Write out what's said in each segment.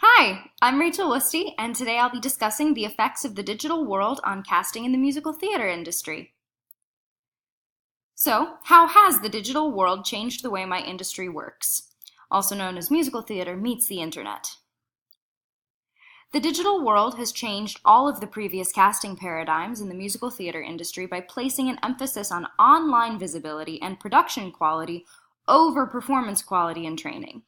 Hi, I'm Rachel Wusty, and today I'll be discussing the effects of the digital world on casting in the musical theater industry. So, how has the digital world changed the way my industry works? Also known as musical theater meets the internet. The digital world has changed all of the previous casting paradigms in the musical theater industry by placing an emphasis on online visibility and production quality over performance quality and training.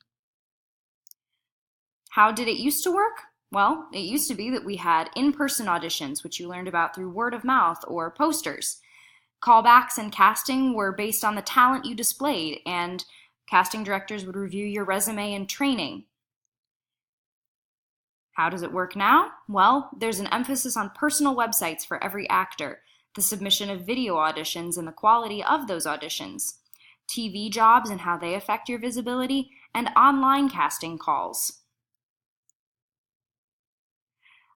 How did it used to work? Well, it used to be that we had in-person auditions, which you learned about through word of mouth or posters. Callbacks and casting were based on the talent you displayed, and casting directors would review your resume and training. How does it work now? Well, there's an emphasis on personal websites for every actor, the submission of video auditions and the quality of those auditions, TV jobs and how they affect your visibility, and online casting calls.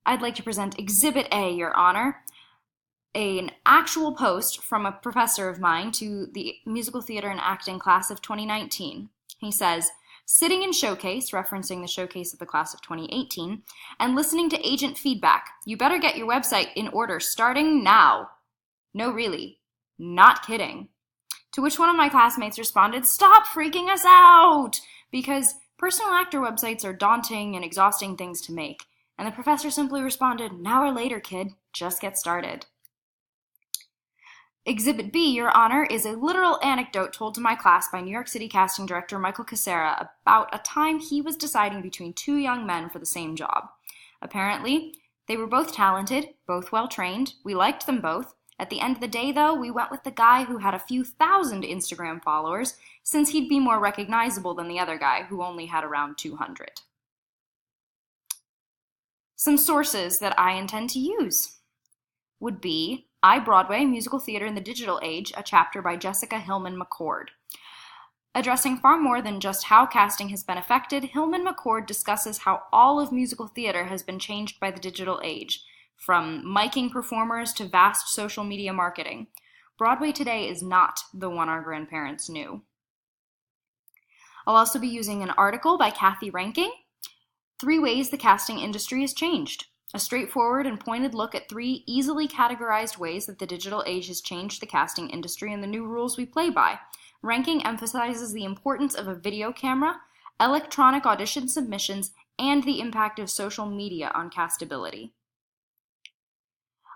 I'd like to present Exhibit A, Your Honor, an actual post from a professor of mine to the musical theater and acting class of 2019. He says, "Sitting in showcase," referencing the showcase of the class of 2018, "and listening to agent feedback. You better get your website in order starting now." No, really. Not kidding. To which one of my classmates responded, "Stop freaking us out!" Because personal actor websites are daunting and exhausting things to make. And the professor simply responded, "Now or later, kid, just get started." Exhibit B, Your Honor, is a literal anecdote told to my class by New York City casting director Michael Cassera about a time he was deciding between two young men for the same job. Apparently, they were both talented, both well-trained. We liked them both. At the end of the day, though, we went with the guy who had a few thousand Instagram followers, since he'd be more recognizable than the other guy, who only had around 200. Some sources that I intend to use would be iBroadway, Musical Theater in the Digital Age, a chapter by Jessica Hillman McCord. Addressing far more than just how casting has been affected, Hillman McCord discusses how all of musical theater has been changed by the digital age, from miking performers to vast social media marketing. Broadway today is not the one our grandparents knew. I'll also be using an article by Kathy Ranking, 3 Ways the Casting Industry has Changed. A straightforward and pointed look at 3 easily categorized ways that the digital age has changed the casting industry and the new rules we play by. Ranking emphasizes the importance of a video camera, electronic audition submissions, and the impact of social media on castability.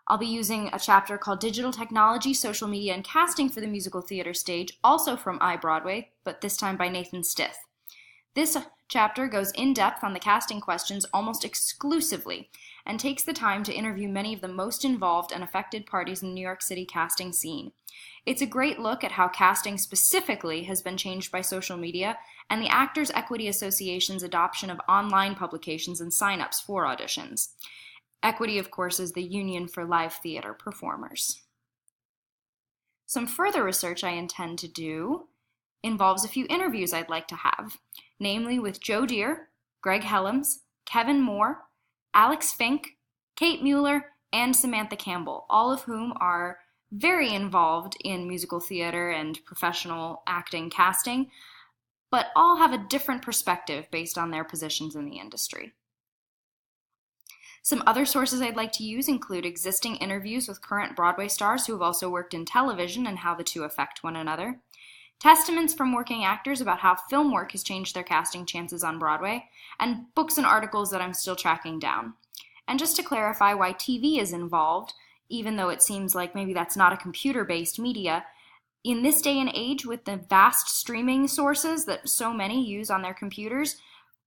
I'll be using a chapter called Digital Technology, Social Media, and Casting for the Musical Theater Stage, also from iBroadway, but this time by Nathan Stith. This chapter goes in depth on the casting questions almost exclusively and takes the time to interview many of the most involved and affected parties in the New York City casting scene. It's a great look at how casting specifically has been changed by social media and the Actors Equity Association's adoption of online publications and signups for auditions. Equity, of course, is the union for live theater performers. Some further research I intend to do involves a few interviews I'd like to have, namely with Joe Deere, Greg Helms, Kevin Moore, Alex Fink, Kate Mueller, and Samantha Campbell, all of whom are very involved in musical theater and professional acting casting, but all have a different perspective based on their positions in the industry. Some other sources I'd like to use include existing interviews with current Broadway stars who have also worked in television and how the two affect one another, testaments from working actors about how film work has changed their casting chances on Broadway, and books and articles that I'm still tracking down. And just to clarify why TV is involved, even though it seems like maybe that's not a computer-based media, in this day and age with the vast streaming sources that so many use on their computers,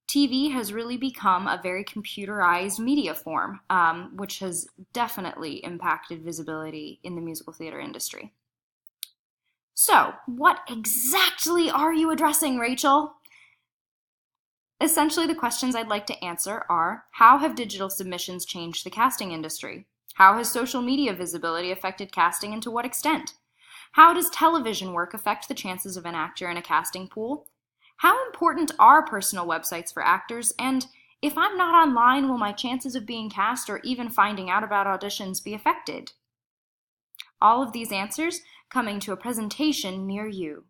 TV has really become a very computerized media form, which has definitely impacted visibility in the musical theater industry. So, what exactly are you addressing, Rachel? Essentially, the questions I'd like to answer are, how have digital submissions changed the casting industry? How has social media visibility affected casting and to what extent? How does television work affect the chances of an actor in a casting pool? How important are personal websites for actors? And if I'm not online, will my chances of being cast or even finding out about auditions be affected? All of these answers coming to a presentation near you.